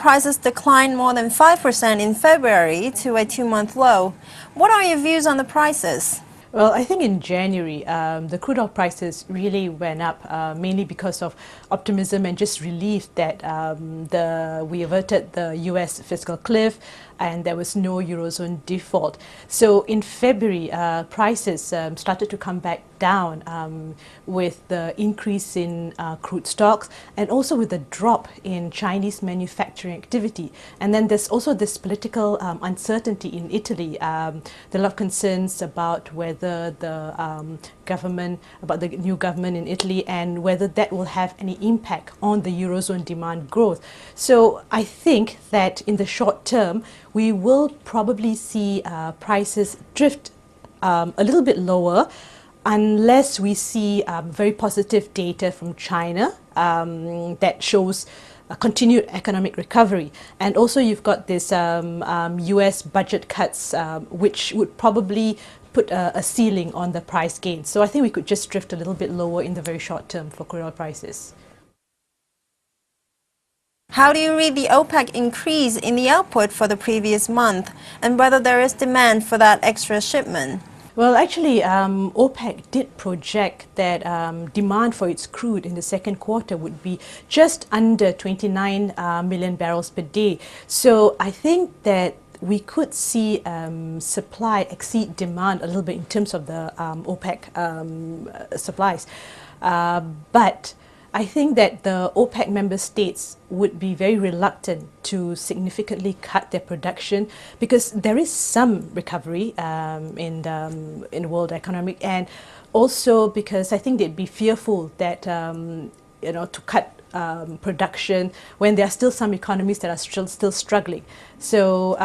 prices declined more than 5% in February to a two-month low. What are your views on the prices? Well, I think in January, the crude oil prices really went up, mainly because of optimism and just relief that we averted the US fiscal cliff and there was no Eurozone default. So in February, prices started to come back down with the increase in crude stocks and also with the drop in Chinese manufacturing activity. And then there's also this political uncertainty in Italy. There are a lot of concerns about whether the about the new government in Italy and whether that will have any impact on the Eurozone demand growth. So I think that in the short term, we will probably see prices drift a little bit lower unless we see very positive data from China that shows a continued economic recovery. And also you've got this US budget cuts, which would probably put a ceiling on the price gain. So I think we could just drift a little bit lower in the very short term for crude oil prices. How do you read the OPEC increase in the output for the previous month and whether there is demand for that extra shipment? Well, actually, OPEC did project that demand for its crude in the second quarter would be just under 29 million barrels per day. So I think that we could see supply exceed demand a little bit in terms of the OPEC supplies. But I think that the OPEC member states would be very reluctant to significantly cut their production because there is some recovery in the world economic, and also because I think they'd be fearful that to cut production when there are still some economies that are still struggling. So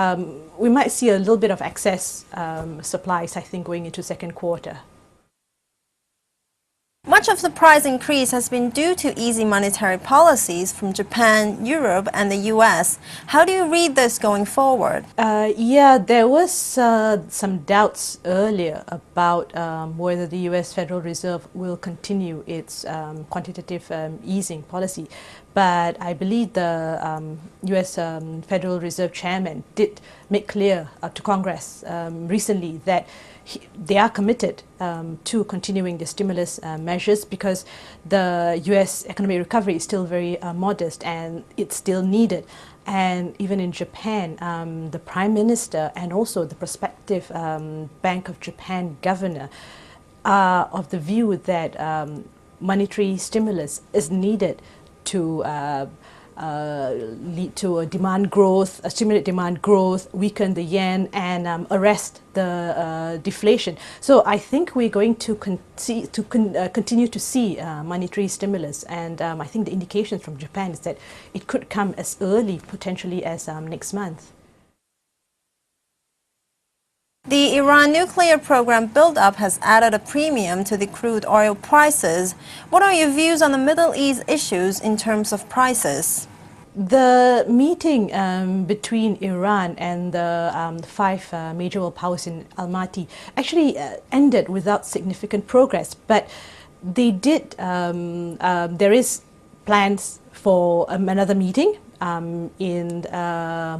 we might see a little bit of excess supplies, I think, going into second quarter. Much of the price increase has been due to easy monetary policies from Japan, Europe and the US. How do you read this going forward? Yeah, there was some doubts earlier about whether the US Federal Reserve will continue its quantitative easing policy. But I believe the US Federal Reserve Chairman did make clear to Congress recently that they are committed to continuing the stimulus measures because the US economic recovery is still very modest and it's still needed. And even in Japan, the Prime Minister and also the prospective Bank of Japan governor are of the view that monetary stimulus is needed to lead to a demand growth, stimulate demand growth, weaken the yen, and arrest the deflation. So I think we're going to continue to see monetary stimulus, and I think the indications from Japan is that it could come as early, potentially, as next month. The Iran nuclear program build-up has added a premium to the crude oil prices. What are your views on the Middle East issues in terms of prices? The meeting between Iran and the five major world powers in Almaty actually ended without significant progress, but they did. There is plans for another meeting in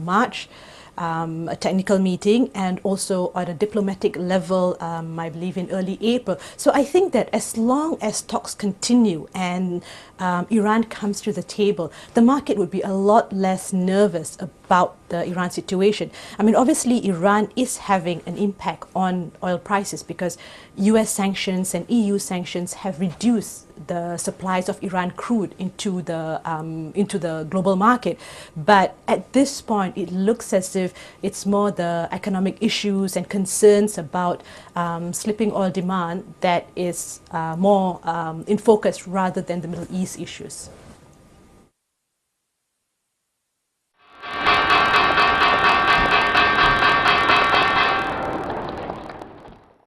March. A technical meeting, and also on a diplomatic level, I believe in early April. So I think that as long as talks continue and Iran comes to the table, the market would be a lot less nervous about the Iran situation. I mean, obviously Iran is having an impact on oil prices because US sanctions and EU sanctions have reduced the supplies of Iran crude into the global market. But at this point, it looks as if it's more the economic issues and concerns about slipping oil demand that is more in focus rather than the Middle East issues.